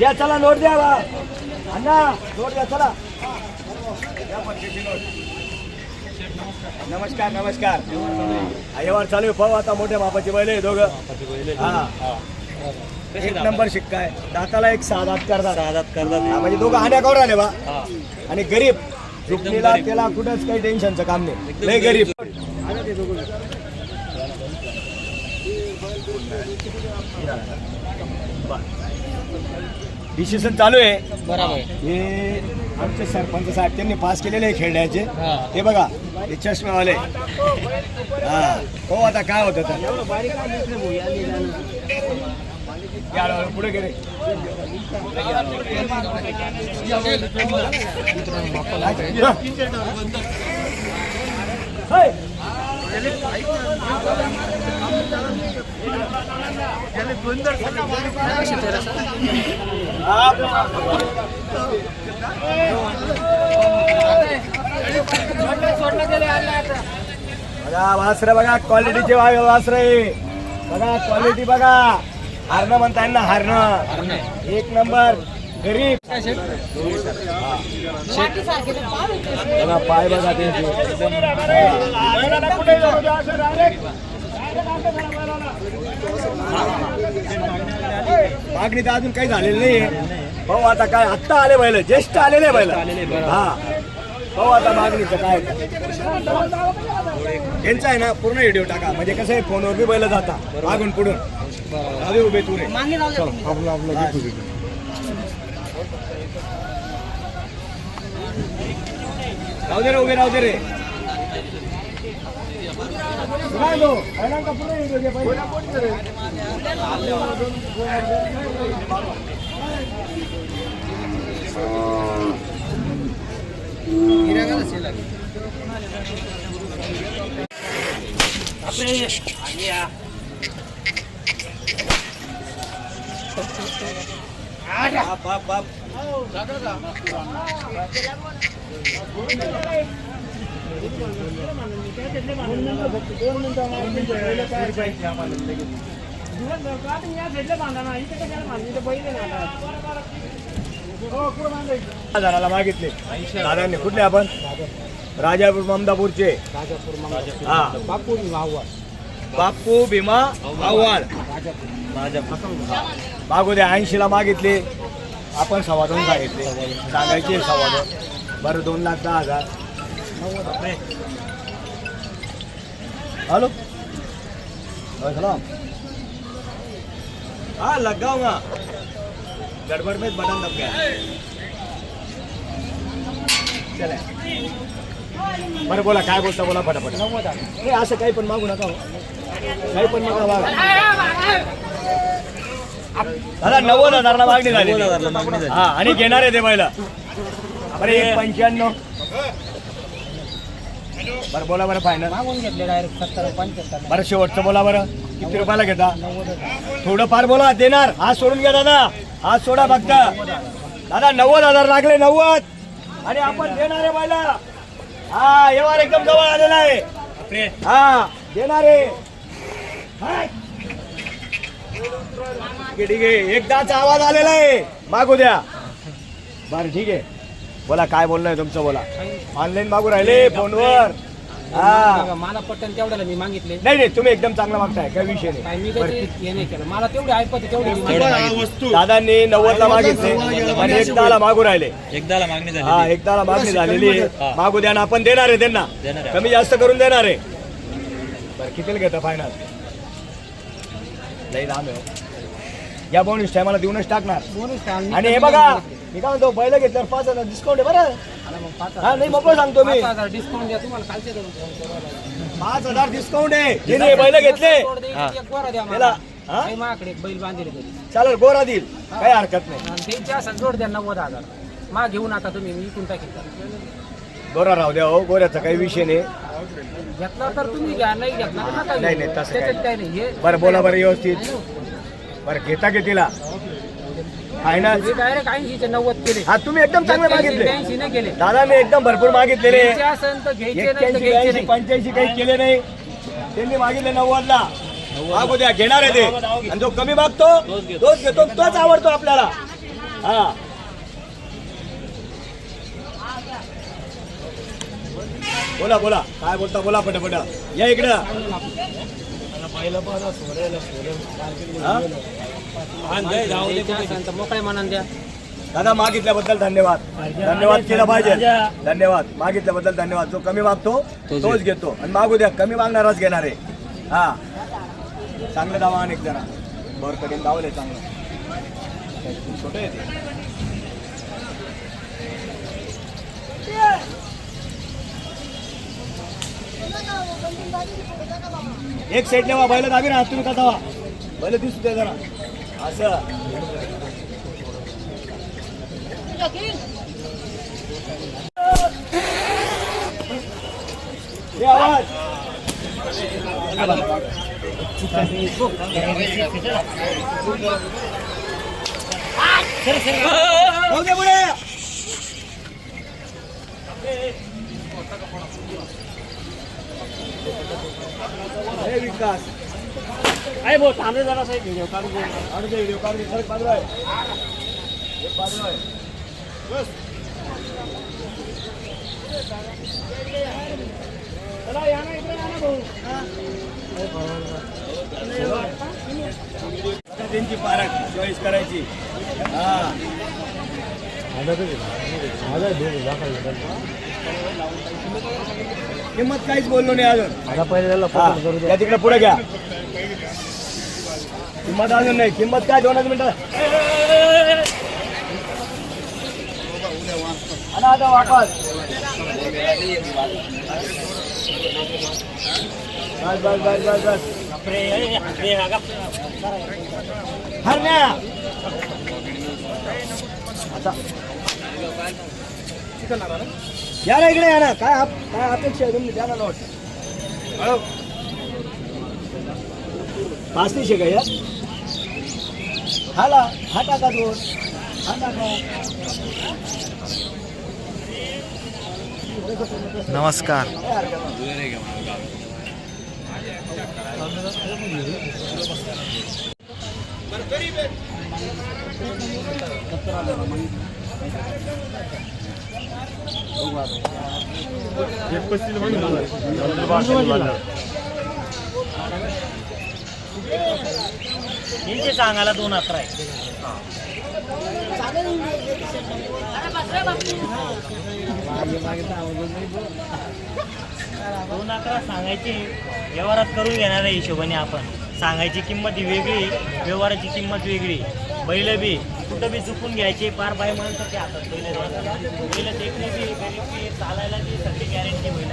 द्या चला नोट द्या बा अण्णा नोट द्या चला. नमस्कार नमस्कार. व्यवहार चालू आहे. पाहू आता मोठ्या मापाची बैल आहे दोघं. हा एक नंबर शिक्का आहे. दाताला एक 6 दात करतात. म्हणजे दोघं आण्यावर आले बा. आणि गरीब झुकणीला त्याला कुठंच काही टेन्शनचं काम नाही. लय गरीब. डिसिजन चालू आहे. बरोबर. हे आमचे सरपंच साहेब त्यांनी पास केलेले आहे खेळण्याचे. ते बघा हे चष्मेवाले. हा हो आता काय होतं तर पुढे गेले. वासरे बघा क्वालिटीचे वासरे बघा. क्वालिटी बघा. हारणं म्हणता ना हारणं एक नंबर. गरीब पाय बघा त्यांचे. मागणी तर अजून काही झालेलं नाही भाऊ. आता काय आत्ता आले बैल ज्येष्ठ आलेले बैल. हा भाऊ आता मागणीचं काय त्यांचं आहे ना पूर्ण व्हिडिओ टाका. म्हणजे कसं आहे फोनवर बी बैल जाता मागून पुढून. अरे उभे तुरे राहू दे रे उभे राहू दे रे. हजाराला मागितले दादांनी. कुठले आपण राजापूर ममदापूरचे. हा बापू भीमा आव्हाड मागू द्या. 80ला मागितले आपण 2.25 सांगितले. सांगायचे 2.25. बरं 2,10,000. हेलो हाँ लग गाऊंगा. गड़बड़ में बटन दब गया. चले बरं बोला काय बोलता बोला फटाफट. नाही असं काही पण मागू नका. काही पण नका मागा. दादा 90,000ला मागणी झाली. हा आणि घेणार आहे ते पहिला. बरं 1,95. बरं बोला बरं फायनल मागून घेतले डायरेक्ट 70-75. बरं शेवटचं बोला बरं किती रुपयाला घेता. थोडं फार बोला देणार. आज सोडून घ्या दादा. आज सोडा फक्त दादा. 90,000 लागले 90 आणि आपण देणार आहे पहिला. हा व्यवहार एकदम जवळ आलेला आहे. हा देणार आहे. ठीक आहे एकदाचा आवाज आलेला आहे. मागू द्या. बरं ठीक आहे बोला काय बोलणं तुमचं बोला. ऑनलाईन मागू राहिले फोनवर. हा मला पटन तेवढ्याला मी मागितले. नाही नाही तुम्ही एकदम चांगला मागताय काही विषय नाही. मी हे नाही केलं. मला तेवढे ऐकत तेवढे दादांनी 90ला मागितले आणि 1,10ला मागू राहिले. 1,10ला मागणी झाली. हा 1,10ला मागणी झालेली आहे. मागू द्या ना आपण देणार आहे त्यांना. कमी जास्त करून देणार आहे. बरं कितीला घेता फायनल. लई लांब आहे. या बोनस टायमाला देऊनच टाकणार. आणि हे बघा मी काय म्हणतो बैल घेतल्यावर 5,000 डिस्काउंट आहे बरं. हा नाही मोकळं सांगतो मी. डिस्काउंट द्या तुम्हाला कालचे 5,000 डिस्काउंट आहे. जे बैल घेतले त्याला माझ्याकडे बैल बांधले तरी चालेल. गोरा देईल काही हरकत नाही. त्यांची असं जोड द्या 90,000. मा घेऊन आता तुम्ही मी इकून टाकेल. गोरा राहू द्या. हो गोऱ्याचा काही विषय नाही. घेतला तर तुम्ही घ्या. नाही घेतला तर नका. नाही नाही तसं काही नाही. बरं बोला बरं व्यवस्थित. बरं घेता कितीला फायनल. डायरेक्ट 80चे 90 केले. हा तुम्ही एकदम चांगले मागितले 80 नाही केले. दादा मी एकदम भरपूर मागितलेले. 81, 85 काही केले नाही. त्यांनी मागितले 90ला. मागू द्या घेणार आहे ते. आणि जो कमी मागतो तोच घेतो तोच आवडतो आपल्याला. हा बोला बोला काय बोलता बोला पटापट या इकडं मोकळ्या मनान द्या. दादा मागितल्याबद्दल धन्यवाद. धन्यवाद केलं पाहिजे. धन्यवाद मागितल्याबद्दल धन्यवाद. जो कमी मागतो तोच घेतो आणि मागू द्या कमी मागणारच घेणार आहे. हा चांगलं दावा अनेक जरा बर कठीण दावले चांगलं छोटे आहे ते. एक साईड नेवा बैल दाबी राहा तुम्ही का धावा बैल दिसू द्या जरा असं हे आवाज पुढे पुढे हे विकास अरे भाऊ थांबले जरा साहेब व्हिडिओ काढू दे. व्हिडिओ काढून सर बाजू आहे एक बाजू आहे बस चला या ना इकडे या ना भाऊ. त्यांची पारख चॉईस करायची. हा किंमत काहीच बोललो नाही अजून. आता पहिले त्या तिकडे पुढे घ्या. किंमत अजून नाही. किंमत काय 2 मिनिटं आता वापस बस बस बस बस बस हरण्या आता या ना इकडे या ना. काय अपेक्षा आहे तुम्ही द्या ना नोट. पाच तीनशे का या हाला हा टाका दोन हा टाका. नमस्कार. यांचे सांगायला 2-11 आहे. 2-11 सांगायची व्यवहारात करून घेणार आहे हिशोबाने. आपण सांगायची किंमत ही वेगळी व्यवहाराची किंमत वेगळी. बैल बी कुठं बी चुकून घ्यायचे पार बाय म्हणून ते हातात बैल देखणे बी गरीब बी चालायला बी सगळी गॅरंटी बैल.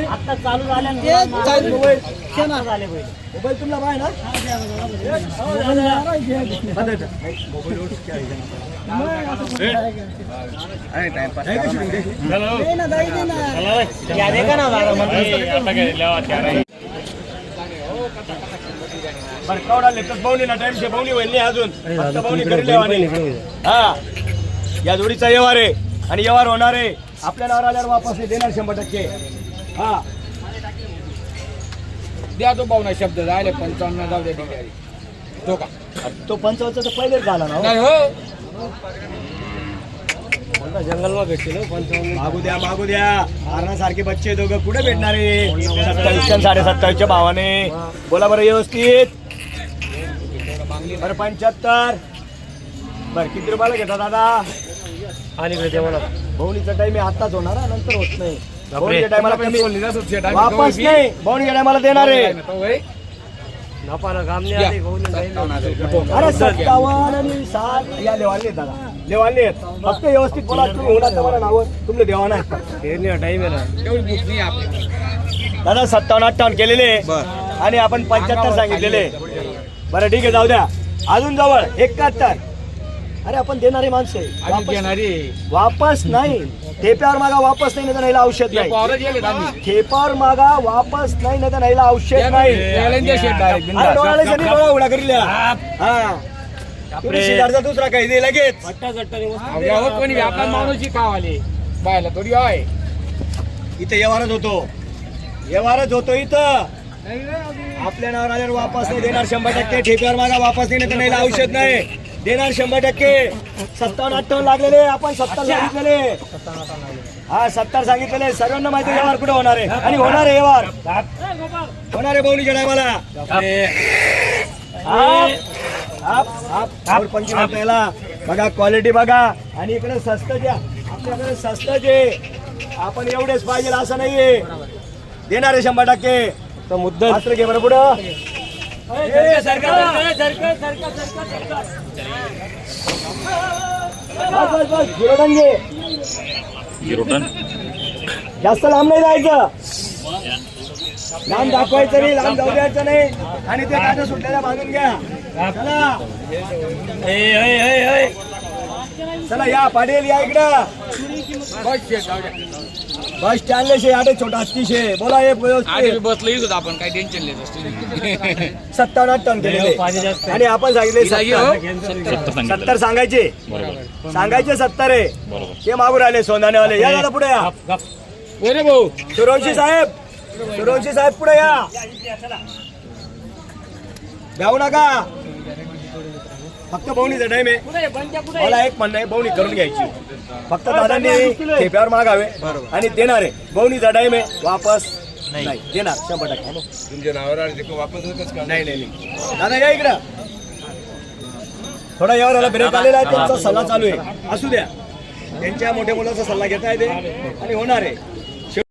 आता चालू झाले मोबाईल तुमला बाय ना बरकावडा लेखक पाहुणे ना टाइम पाहुणे होईल नाही अजून पाहुणे करी. हा या जोडीचा व्यवहार आहे आणि व्यवहार होणार आहे. आपल्या नावावर आल्यावर वापस देणार 100%. हा द्या तो पाहुणा शब्द झाले 55 जाऊ द्या तिकडे तो का तो 55 तर पहिलेच झाला ना. नाही हो जंगलમાં भेटतील 55. मागू द्या सारखे बच्चे दोघं कुठे भेटणार आहे. 27 27.5 भावाने बोला बरं व्यवस्थित. बरं 75. बरं किती रुपयाला घेता दादा. अलीकडे देवाला भवनीचा टाइम आताच होणार हा, नंतर होत नाही. भवनीच्या टायमाला वापस वापस नाही. भवनीच्या टायमाला देणार आहे. नपाला काम नाही आली भाऊ नाही. अरे 57 आणि 60 या लेवाले आहेत दादा. लेवाले आहेत फक्त व्यवस्थित बोला. तुम्ही होणार तुम्हाला नावं तुमले देवा नाही टाइम आहे ना. एवढी भूक नाही आपली. दादा 57-58 केलेले आणि आपण 75 सांगितलेले. बरं ठीक आहे जाऊ द्या. अजून जवळ 71. अरे आपण देणारे माणसं आहे. वापस नाही. ठेप्यावर मागा वापस नाही तर नाहीला औषध नाही. ठेपावर मागा वापस नाही तर नाहीला औषध नाही. डोळा उडा करी दुसरा काही दे लगेच. कोणी व्यापार माणूस खावाले बायला थोडी आहे. इथे व्यवहारच होतो इथं. आपल्या नावावर आल्यावर वापस नाही देणार 100%. ठेप्यावर मागा वापस नाही तर नाही औषध नाही देणार 100%. 57-58 लागलेले आपण 70 सांगितलेले. हा 70 सांगितलेले. सर्वांना माहिती व्यवहार कुठे होणार आहे आणि होणार आहे व्यवहार होणार आहे बवणीच्या टायमाला. याला बघा क्वालिटी बघा. आणि इकडे स्वस्त द्या आपल्याकडे स्वस्त जे आपण एवढेच पाहिजे असं नाहीये देणार आहे 100%. तर मुद्दा मात्र घे बरं पुढं. जास्त लांब नाही जायचं. लांब दाखवायचं नाही लांब जाऊ द्यायचं नाही. आणि ते काटा सुटलेल्या बांधून घ्या. चला या पाटील या इकडं. बस स्टँडले शे आटे छोटा 30 बोला हे बसलो येत होतो आपण, काही टेन्शन नाही. 57 टन केलेले आणि आपण सांगितले 70 सांगायचे 70 आहे. ते मागून आले सोनानेवाले. या दादा पुढे या. भाऊ सुरवंशी साहेब पुढे या. जाऊ नका. फक्त बवणीचा टाइम आहे. मला एक म्हणणं आहे बवणी करून घ्यायची. फक्त दादांनी ठेप्यावर मागावे आणि देणार आहे. बवणीचा टाइम आहे. वापस नाही देणार 100%. तुमच्या नावावर वापस नाही दादा या इकडं. थोडा यावर ब्रेक आलेला आहे. त्यांचा सल्ला चालू आहे. असू द्या. त्यांच्या मोठ्या मुलाचा सल्ला घेता येते आणि होणार आहे.